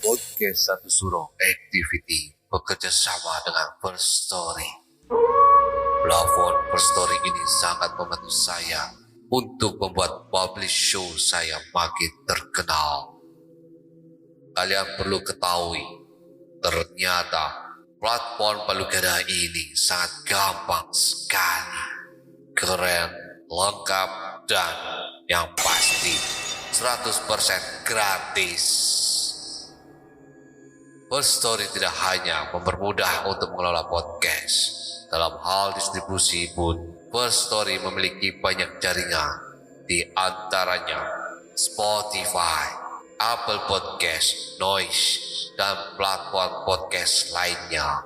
Podcast Satu Suro Activity bekerja sama dengan First Story. Platform First Story ini sangat membantu saya untuk membuat publish show saya makin terkenal. Kalian perlu ketahui, ternyata platform Palugada ini sangat gampang sekali, keren, lengkap, dan yang pasti 100% gratis. First Story tidak hanya mempermudah untuk mengelola podcast. Dalam hal distribusi pun, First Story memiliki banyak jaringan, di antaranya Spotify, Apple Podcast, Noise, dan platform podcast lainnya.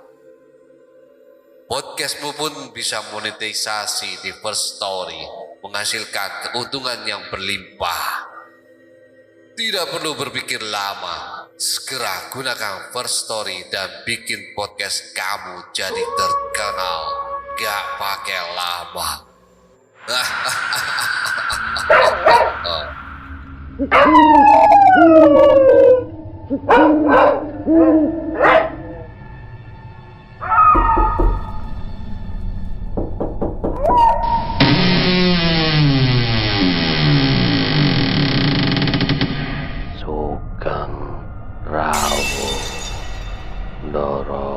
Podcastmu pun bisa monetisasi di First Story, menghasilkan keuntungan yang berlimpah. Tidak perlu berpikir lama, segera gunakan First Story dan bikin podcast kamu jadi terkenal. Gak pakai lama. Sugeng Rawu Ndara.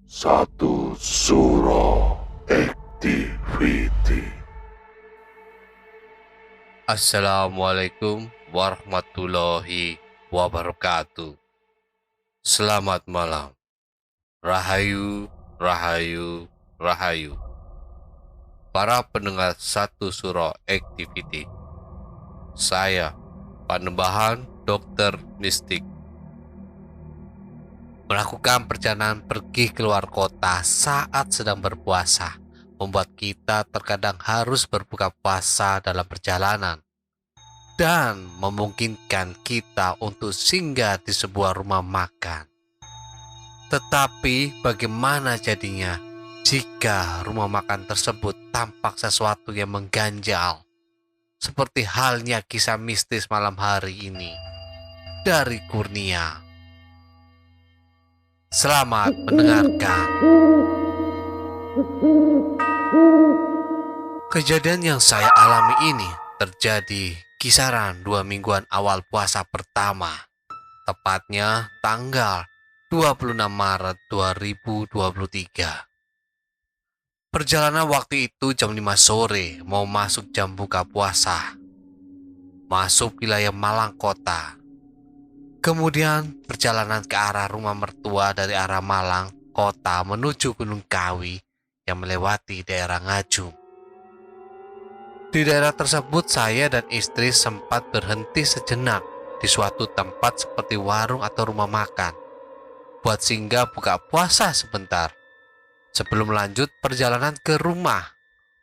Satu Suro Activity. Assalamualaikum warahmatullahi wabarakatuh. Selamat malam. Rahayu, rahayu, rahayu. Para pendengar Satu Suro Activity. Saya, Panembahan Dokter Mistik, melakukan perjalanan pergi keluar kota saat sedang berpuasa, membuat kita terkadang harus berbuka puasa dalam perjalanan dan memungkinkan kita untuk singgah di sebuah rumah makan. Tetapi bagaimana jadinya jika rumah makan tersebut tampak sesuatu yang mengganjal, seperti halnya kisah mistis malam hari ini dari Kurnia. Selamat mendengarkan. Kejadian yang saya alami ini terjadi kisaran 2 mingguan awal puasa pertama, tepatnya tanggal 26 Maret 2023. Perjalanan waktu itu jam 5 sore mau masuk jam buka puasa. Masuk wilayah Malang Kota. Kemudian perjalanan ke arah rumah mertua dari arah Malang Kota menuju Gunung Kawi yang melewati daerah Ngajum. Di daerah tersebut saya dan istri sempat berhenti sejenak di suatu tempat seperti warung atau rumah makan buat singgah buka puasa sebentar sebelum lanjut perjalanan ke rumah.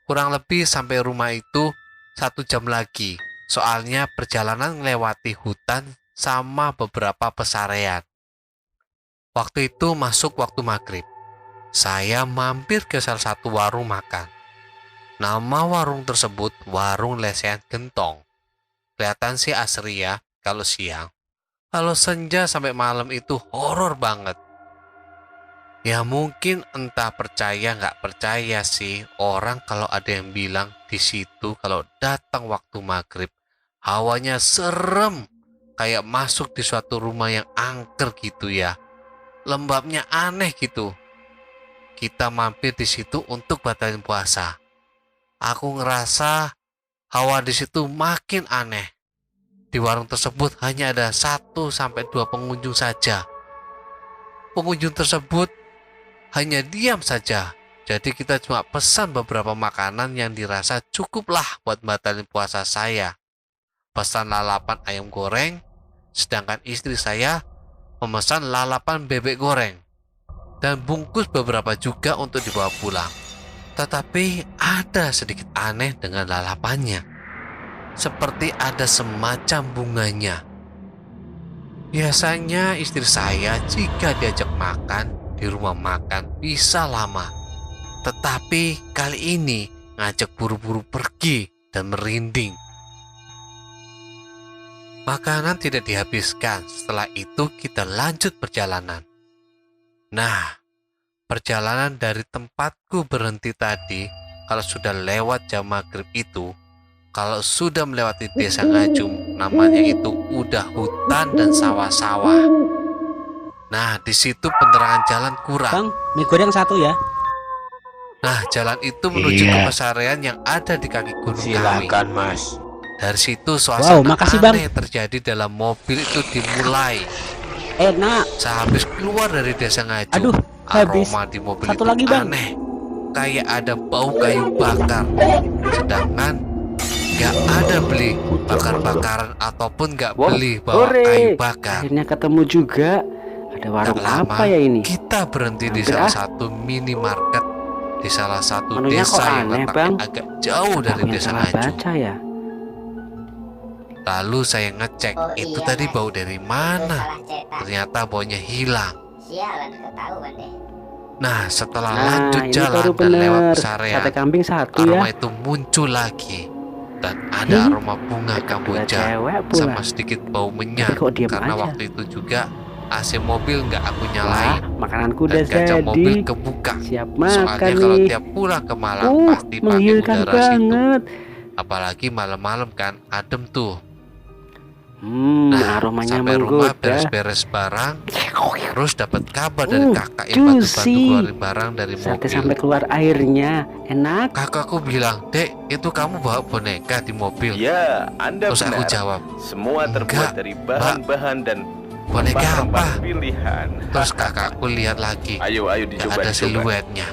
Kurang lebih sampai rumah itu 1 jam lagi, soalnya perjalanan melewati hutan sama beberapa pesarean. Waktu itu masuk waktu maghrib. Saya mampir ke salah satu warung makan. Nama warung tersebut Warung Lesehan Gentong. Kelihatan sih asri ya kalau siang. Kalau senja sampai malam itu horor banget. Ya mungkin entah percaya nggak percaya sih orang kalau ada yang bilang di situ kalau datang waktu maghrib hawanya serem, kayak masuk di suatu rumah yang angker gitu ya. Lembabnya aneh gitu. Kita mampir di situ untuk batalin puasa. Aku ngerasa hawa di situ makin aneh. Di warung tersebut hanya ada 1-2 pengunjung saja. Pengunjung tersebut hanya diam saja. Jadi kita cuma pesan beberapa makanan yang dirasa cukuplah buat batalin puasa saya. Pesan lalapan ayam goreng, sedangkan istri saya memesan lalapan bebek goreng dan bungkus beberapa juga untuk dibawa pulang. Tetapi ada sedikit aneh dengan lalapannya. seperti ada semacam bunganya. Biasanya istri saya jika diajak makan di rumah makan bisa lama. Tetapi kali ini ngajak buru-buru pergi dan merinding. Makanan tidak dihabiskan, setelah itu kita lanjut perjalanan. Nah, perjalanan dari tempatku berhenti tadi, kalau sudah lewat jam maghrib itu, kalau sudah melewati desa Ngajum, namanya itu udah hutan dan sawah-sawah. Nah, di situ penerangan jalan kurang. Bang, mie goreng satu ya. Nah, jalan itu menuju ke Iya. pesarean yang ada di kaki Gunung Kawi. Silakan, Mas. Dari situ suasana makasih, Bang. aneh terjadi dalam mobil itu dimulai. Enak. Sehabis keluar dari desa Ngajum, Aduh, habis. aroma di mobil Satu itu lagi, Bang. aneh. Kayak ada bau kayu bakar. Sedangkan nggak ada beli bakar-bakaran ataupun nggak Wah, beli bawa hore. kayu bakar. Akhirnya ketemu juga. Ada warung Nggak lama, apa ya ini? kita berhenti di Hampir salah ah. satu minimarket di salah satu Menunya kok desa yang aneh, letaknya Bang? agak jauh dari Aku yang desa salah Ngajum. baca ya. Lalu saya ngecek, itu iya, tadi Mas. bau dari Lu mana? salah cetak. Ternyata baunya hilang. Sialan ketahuan deh. Nah, setelah Nah, lanjut ini jalan baru dan lewat bener. pesarean, Sate kambing satu aroma ya. itu muncul lagi. Dan ada Ih, aroma bunga Ada kamboja cewek pula. sama sedikit bau menyan. Tapi kok diem Karena aja? waktu itu juga AC mobil nggak aku Wah, nyalain makananku dan udah kaca mobil jadi. kebuka. Siap Soalnya makan kalau nih. tiap pulang ke Malang pasti pakai Menggiurkan udara situ. banget. Apalagi malam-malam kan adem tuh. Nah, Aromanya sampai rumah menggoda. beres-beres barang, terus dapat kabar dari kakak yang bantu-bantu juicy. keluarin barang dari Sate mobil. sampai keluar airnya. Enak. Kakakku bilang, "Dek, itu kamu bawa boneka di mobil?" Ya, Anda Terus aku benar. jawab, Semua terbuat "Enggak, dari bahan-bahan dan "Boneka rempah-rempah apa?" pilihan. Terus kakakku lihat lagi, Ayo, gak dicoba. ada dicoba. siluetnya.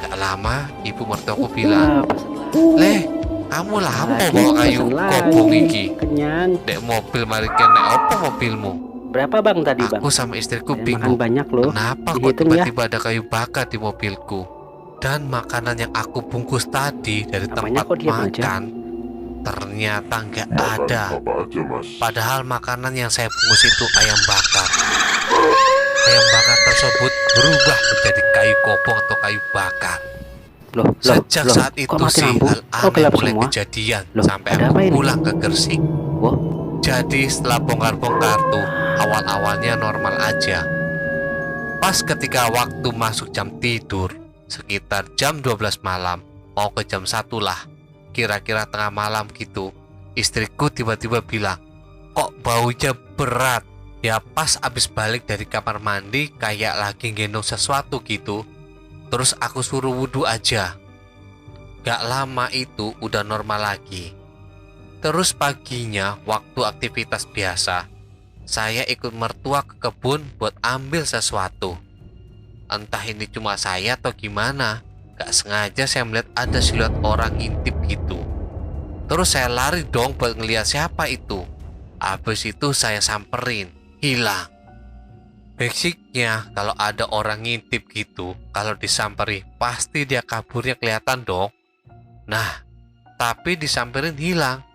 Gak lama, ibu mertuaku bilang, Wah, pesen lagi. "Leh, kamu lah apa Lagi, bawa kayu pesen lagi. kobong iki? Kenyang. Dek mobil mari kene apa mobilmu?" Berapa bang tadi bang? Aku sama istriku Saya makan bingung. banyak loh. Kenapa kok Dihitung ya. tiba-tiba ada kayu bakar di mobilku? Dan makanan yang aku bungkus tadi dari Namanya tempat kok diam aja? makan ternyata nggak ada. Apa aja, Mas? Padahal makanan yang saya bungkus itu ayam bakar. Ayam bakar tersebut berubah menjadi kayu kobong atau kayu bakar. Loh, Sejak loh, saat kok itu mati sih lampu? hal Kok aneh gelap mulai semua? kejadian Loh, sampai ada aku apa ini? pulang ke Gresik. Wah, Jadi setelah bongkar-bongkar tuh awal-awalnya normal aja. Pas ketika waktu masuk jam tidur, sekitar jam 12 malam, mau ke jam 1 lah, kira-kira tengah malam gitu, istriku tiba-tiba bilang, "Kok baunya berat?" Ya pas abis balik dari kamar mandi kayak lagi gendong sesuatu gitu. Terus aku suruh wudhu aja. Gak lama itu udah normal lagi. Terus paginya waktu aktivitas biasa, saya ikut mertua ke kebun buat ambil sesuatu. Entah ini cuma saya atau gimana, gak sengaja saya melihat ada siluet orang ngintip gitu. Terus saya lari dong buat ngeliat siapa itu. Habis itu saya samperin, hilang. Basicnya kalau ada orang ngintip gitu, kalau disamperi pasti dia kaburnya kelihatan dong. Nah, tapi disamperin hilang.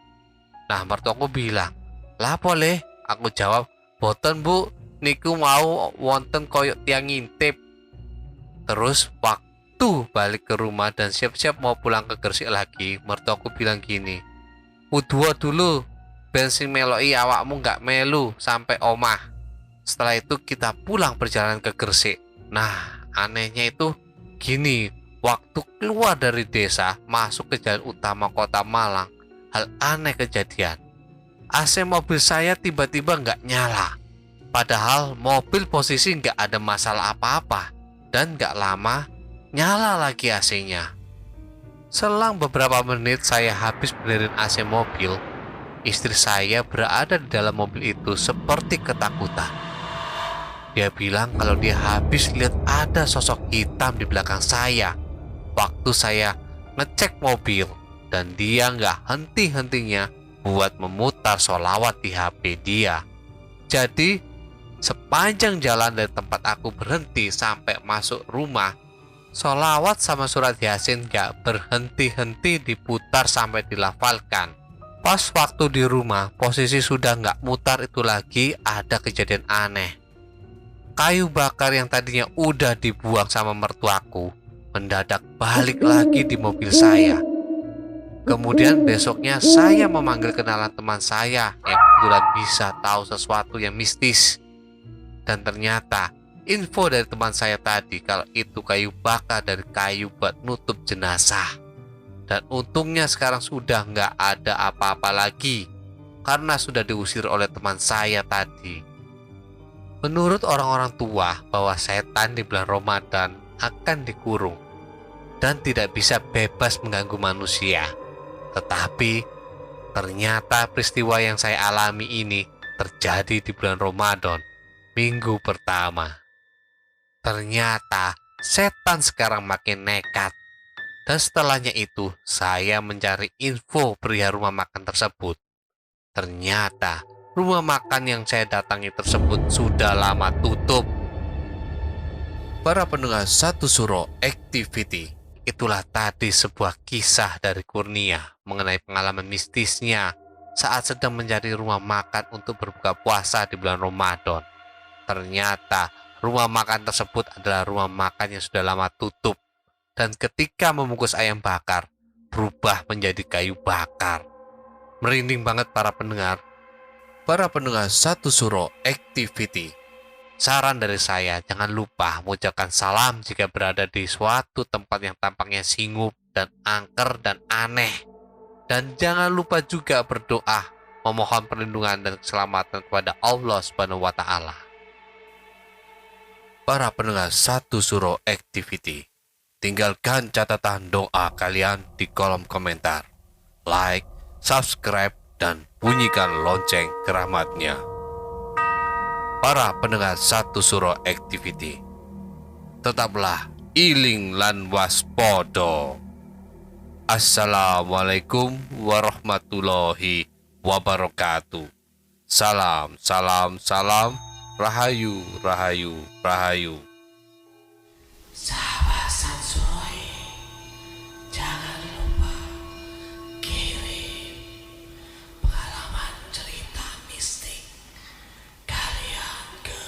Nah, mertuaku bilang, "Lah boleh?" Aku jawab, "Boten bu, niku mau wonten koyok tiang ngintip." Terus waktu balik ke rumah dan siap-siap mau pulang ke Gresik lagi, mertuaku bilang gini, "Wudhu dulu, bensin meloi awakmu gak melu sampai omah." Setelah itu kita pulang perjalanan ke Gresik. Nah, anehnya itu gini, waktu keluar dari desa masuk ke jalan utama kota Malang, hal aneh kejadian. AC mobil saya tiba-tiba nggak nyala. Padahal mobil posisi nggak ada masalah apa-apa. Dan nggak lama nyala lagi AC-nya. Selang beberapa menit saya habis benerin AC mobil, istri saya berada di dalam mobil itu seperti ketakutan. Dia bilang kalau dia habis lihat ada sosok hitam di belakang saya waktu saya ngecek mobil, dan dia nggak henti-hentinya buat memutar sholawat di HP dia. Jadi sepanjang jalan dari tempat aku berhenti sampai masuk rumah, sholawat sama surat Yasin gak berhenti-henti diputar sampai dilafalkan. Pas waktu di rumah, posisi sudah nggak mutar itu lagi, ada kejadian aneh. Kayu bakar yang tadinya udah dibuang sama mertuaku mendadak balik lagi di mobil saya. Kemudian besoknya saya memanggil kenalan teman saya yang kebetulan bisa tahu sesuatu yang mistis. Dan ternyata info dari teman saya tadi kalau itu kayu bakar dari kayu buat nutup jenazah. Dan untungnya sekarang sudah nggak ada apa-apa lagi karena sudah diusir oleh teman saya tadi. Menurut orang-orang tua bahwa setan di bulan Ramadan akan dikurung dan tidak bisa bebas mengganggu manusia. Tetapi ternyata peristiwa yang saya alami ini terjadi di bulan Ramadan, minggu pertama. Ternyata setan sekarang makin nekat. Dan setelahnya itu saya mencari info perihal rumah makan tersebut. Ternyata rumah makan yang saya datangi tersebut sudah lama tutup. Para pendengar Satu Suro Activity, itulah tadi sebuah kisah dari Kurnia mengenai pengalaman mistisnya saat sedang mencari rumah makan untuk berbuka puasa di bulan Ramadan. Ternyata rumah makan tersebut adalah rumah makan yang sudah lama tutup. Dan ketika membungkus ayam bakar, berubah menjadi kayu bakar. Merinding banget para pendengar. Para pendengar Satu Suro Activity, saran dari saya, jangan lupa mengucapkan salam jika berada di suatu tempat yang tampaknya singup dan angker dan aneh. Dan jangan lupa juga berdoa, memohon perlindungan dan keselamatan kepada Allah Subhanahu wa Ta'ala. Para pendengar Satu Suro Activity, tinggalkan catatan doa kalian di kolom komentar. Like, subscribe, dan bunyikan lonceng keramatnya. Para pendengar Satu Suro Activity, tetaplah iling lan waspodo. Assalamualaikum warahmatullahi wabarakatuh. Salam, salam, salam. Rahayu, rahayu, rahayu. Sahabat Sansoi, jangan lupa kirim pengalaman cerita mistik kalian ke